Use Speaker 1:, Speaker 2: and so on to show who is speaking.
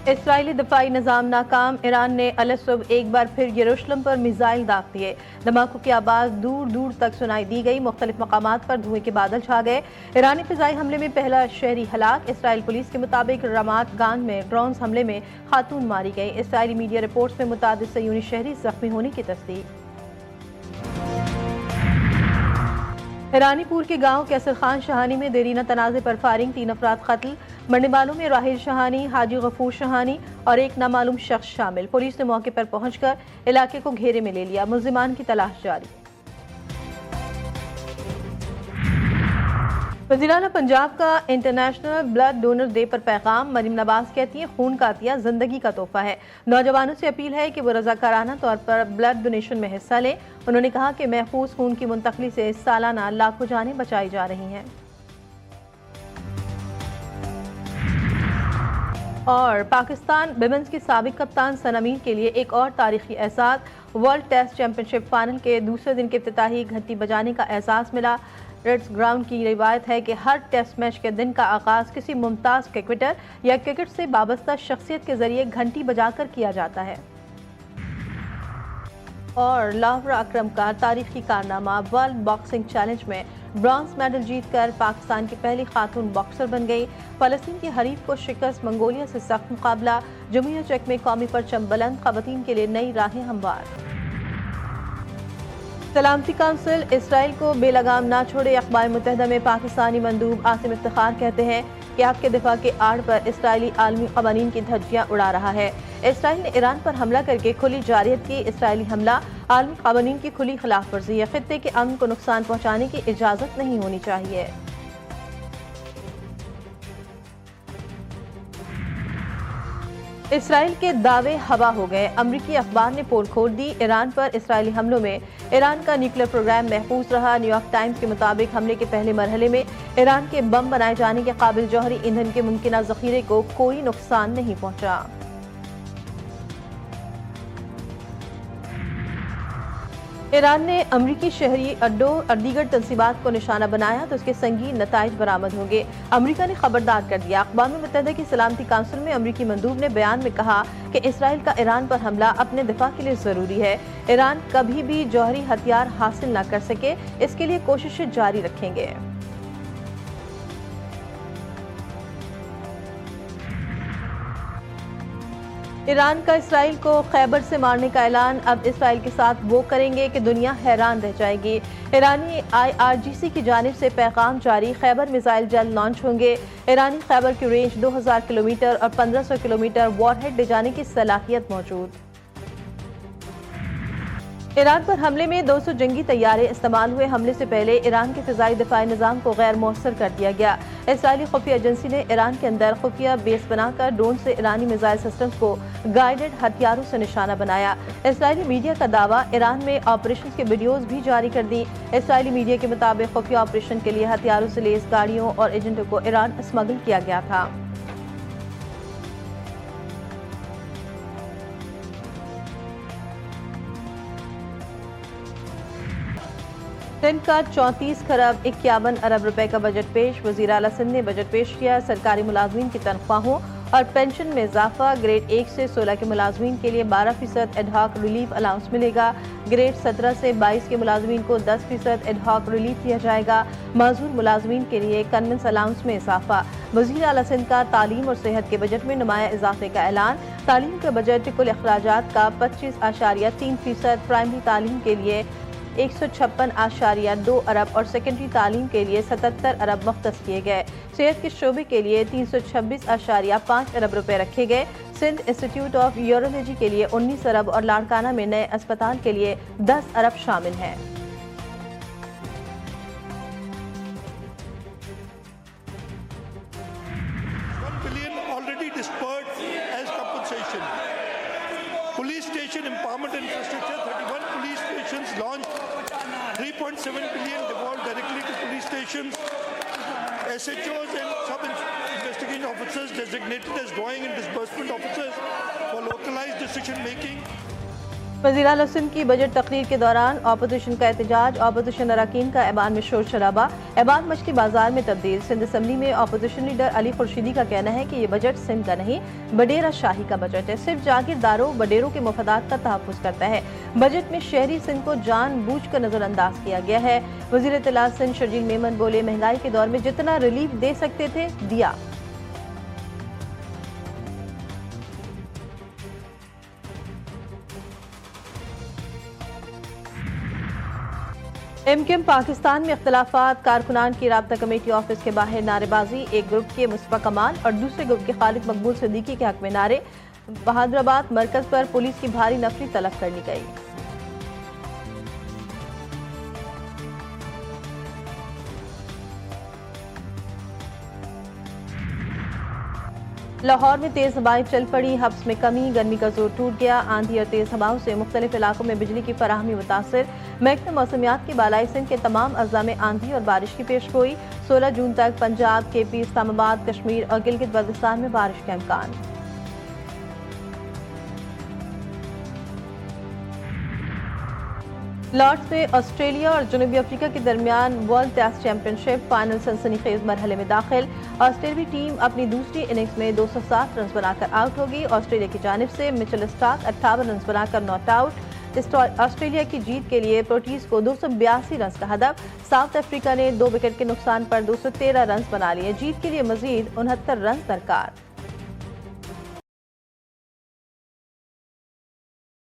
Speaker 1: Israeli दफाई निज़ाम नाकाम। Iran ने अलसुबह एक बार फिर यरूशलेम पर मिसाइल दाग दिए। धमाकों की आवाज़ दूर दूर तक सुनाई दी गई। मुख्तलिफ मकामात पर धुएं के बादल छा गए। ईरानी फिजाई हमले में पहला शहरी हलाक। इसराइल पुलिस के मुताबिक रमात गान में ड्रोन हमले में खातून मारी गई। इसराइली मीडिया रिपोर्ट्स में मुतादिद सयूनी शहरी जख्मी होने की तस्दीक। ईरानीपुर के गांव कैसर खान शहानी में देरीना तनाज़े पर फायरिंग, 3 अफराद कत्ल। मरने वालों में राहिल शहानी, हाजी गफूर शहानी और एक नामालूम शख्स शामिल। पुलिस ने मौके पर पहुंचकर इलाके को घेरे में ले लिया। मुल्जिमान की तलाश जारी। वज़ीर-ए-आला पंजाब का इंटरनेशनल ब्लड डोनर डे पर पैगाम। मरीम नवाज कहती हैं, खून का अतिया जिंदगी का तोहफा है। नौजवानों से अपील है कि वो रज़ाकाराना तौर पर ब्लड डोनेशन में हिस्सा लें। उन्होंने कहा कि महफूज खून की मुंतकली से सालाना लाखों जानें बचाई जा रही हैं। और पाकिस्तान विमेंस की साबिक कप्तान सना मीर के लिए एक और तारीखी एहसास। वर्ल्ड टेस्ट चैंपियनशिप फाइनल के दूसरे दिन के इफ्तिताही घंटी बजाने का एहसास मिला। रेड्स ग्राउंड की रिवायत है कि हर टेस्ट मैच के दिन का आगाज किसी मुमताज़ क्रिकेटर या क्रिकेट से वाबस्ता शख्सियत के जरिए घंटी बजाकर किया जाता है। और लावरा अकरम का तारीखी कारनामा। वर्ल्ड बॉक्सिंग चैलेंज में ब्रॉन्ज मेडल जीतकर पाकिस्तान की पहली खातून बॉक्सर बन गई। फलस्तीन के हरीफ को शिकस्त, मंगोलिया से सख्त मुकाबला। जमुइया चेक में कौमी परचम बुलंद, खवातीन के लिए नई राहें हमवार। सलामती काउंसिल इसराइल को बेलगाम ना छोड़े। अक़वाम मुत्तहिदा में पाकिस्तानी मंदूब आसिम इफ्तिखार कहते हैं कि आपके दिफा के आड़ पर इसराइली आलमी क़वानीन की धज्जियां उड़ा रहा है। इसराइल ने ईरान पर हमला करके खुली जारियत की। इसराइली हमला आलमी क़वानीन की खुली खिलाफ वर्जी है। खित्ते के अमन को नुकसान पहुँचाने की इजाज़त नहीं होनी चाहिए। इसराइल के दावे हवा हो गए। अमरीकी अखबार ने पोल खोल दी। ईरान पर इसराइली हमलों में ईरान का न्यूक्लियर प्रोग्राम महफूज रहा। न्यूयॉर्क टाइम्स के मुताबिक हमले के पहले मरहले में ईरान के बम बनाए जाने के काबिल जौहरी ईंधन के मुमकिन जखीरे को कोई नुकसान नहीं पहुंचा। ईरान ने अमरीकी शहरी अड्डों और दीगर तंसीबात को निशाना बनाया तो उसके संगीन नताइज बरामद होंगे। अमरीका ने खबरदार कर दिया। अक़वाम मुत्तहिदा की सलामती काउंसिल में अमरीकी मंदूब ने बयान में कहा कि इसराइल का ईरान पर हमला अपने दिफा के लिए ज़रूरी है। ईरान कभी भी जौहरी हथियार हासिल न कर सके, इसके लिए कोशिशें जारी रखेंगे। ईरान का इसराइल को खैबर से मारने का ऐलान। अब इसराइल के साथ वो करेंगे कि दुनिया हैरान रह जाएगी। ईरानी IRGC की जानिब से पैगाम जारी। खैबर मिसाइल जल्द लॉन्च होंगे। ईरानी खैबर की रेंज 2000 किलोमीटर और 1500 किलोमीटर वॉरहेड ले जाने की सलाहियत मौजूद। ईरान पर हमले में 200 जंगी तैयारे इस्तेमाल हुए। हमले से पहले ईरान के फिजाई दिफाई निज़ाम को गैर मौसर कर दिया गया। इसराइली खुफिया एजेंसी ने ईरान के अंदर खुफिया बेस बनाकर ड्रोन से ईरानी मिसाइल सिस्टम्स को गाइडेड हथियारों से निशाना बनाया। इसराइली मीडिया का दावा, ईरान में ऑपरेशन के वीडियोज भी जारी कर दी। इसराइली मीडिया के मुताबिक खुफिया ऑपरेशन के लिए हथियारों से लेस गाड़ियों और एजेंटों को ईरान स्मगल किया गया था। सिंध का 34 खरब 51 अरब रुपए का बजट पेश। वज़ीर-ए-आला सिंध ने बजट पेश किया। सरकारी मुलाजमीन की तनख्वाहों और पेंशन में इजाफा। ग्रेड 1 से 16 के मुलाजमीन के लिए 12% एडहॉक रिलीफ अलाउंस मिलेगा। ग्रेड 17 से 22 के मुलाजमीन को 10% एडहॉक रिलीफ दिया जाएगा। माजूर मुलाजमीन के लिए कन्वेंस अलाउंस में इजाफा। वज़ीर-ए-आला सिंध का तालीम और सेहत के बजट में नुमाया इजाफे का ऐलान। तालीम के बजट कुल अखराजात का 25.3%। प्राइमरी तालीम के लिए 156.2 अरब और सेकेंडरी तालीम के लिए 77 अरब मुख्तस किए गए। सेहत के शोबे के लिए 326.5 अरब रुपए रखे गए। सिंध इंस्टीट्यूट ऑफ यूरोलॉजी के लिए 19 अरब और लाड़काना में नए अस्पताल के लिए 10 अरब शामिल हैं।
Speaker 2: Police station empowerment infrastructure, 31 police stations launched, 3.7 billion devolved directly to police stations. SHOs and sub-investigation officers designated as drawing and disbursement officers for localized decision making.
Speaker 1: वज़ीर आला सिंध की बजट तकरीर के दौरान अपोजिशन का एहतजाज, अपोजिशन अरकान का ऐवान में शोर शराबा, ऐवान मछली बाजार में तब्दील। सिंध असम्बली में अपोजिशन लीडर अली खुर्शीदी का कहना है कि ये बजट सिंध का नहीं बडेरा शाही का बजट है, सिर्फ जागीरदारों बडेरों के मफादात का तहफ़्फ़ुज़ करता है। बजट में शहरी सिंध को जानबूझकर नजरअंदाज किया गया है। वज़ीर इत्तलात सिंध शर्जील मेमन बोले, महंगाई के दौर में जितना रिलीफ दे सकते थे दिया। MKM पाकिस्तान में इख्तलाफात, कारकुनान की राब्ता कमेटी ऑफिस के बाहर नारेबाजी, एक ग्रुप के मुस्तफा कमाल और दूसरे ग्रुप के खालिद मकबूल सिद्दीकी के हक में नारे। बहादुराबाद मरकज पर पुलिस की भारी नफरी तलब कर ली गई। लाहौर में तेज हवाएं चल पड़ी, हब्स में कमी, गर्मी का जोर टूट गया। आंधी और तेज हवाओं से मुख्तलिफ इलाकों में बिजली की फराहमी मुतासिर। महकमे मौसमियात की बालाई सिंध के तमाम अज़ला में आंधी और बारिश की पेश गोई। 16 जून तक पंजाब, KP, इस्लामाबाद, कश्मीर और गिलगित बल्तिस्तान में बारिश का इम्कान। लॉर्ड्स में ऑस्ट्रेलिया और जनूबी अफ्रीका के दरमियान वर्ल्ड टेस्ट चैंपियनशिप फाइनल सनसनीखेज मरहले में दाखिल। ऑस्ट्रेलियावी टीम अपनी दूसरी इनिंग्स में 207 रन बनाकर आउट होगी। ऑस्ट्रेलिया की जानिब से मिचेल स्टार्क 58 रन बनाकर नॉट आउट। ऑस्ट्रेलिया की जीत के लिए प्रोटीज को 282 रन का हदफ। साउथ अफ्रीका ने 2 विकेट के नुकसान पर 213 रन बना लिए। जीत के लिए मजीद 69 रन दरकार।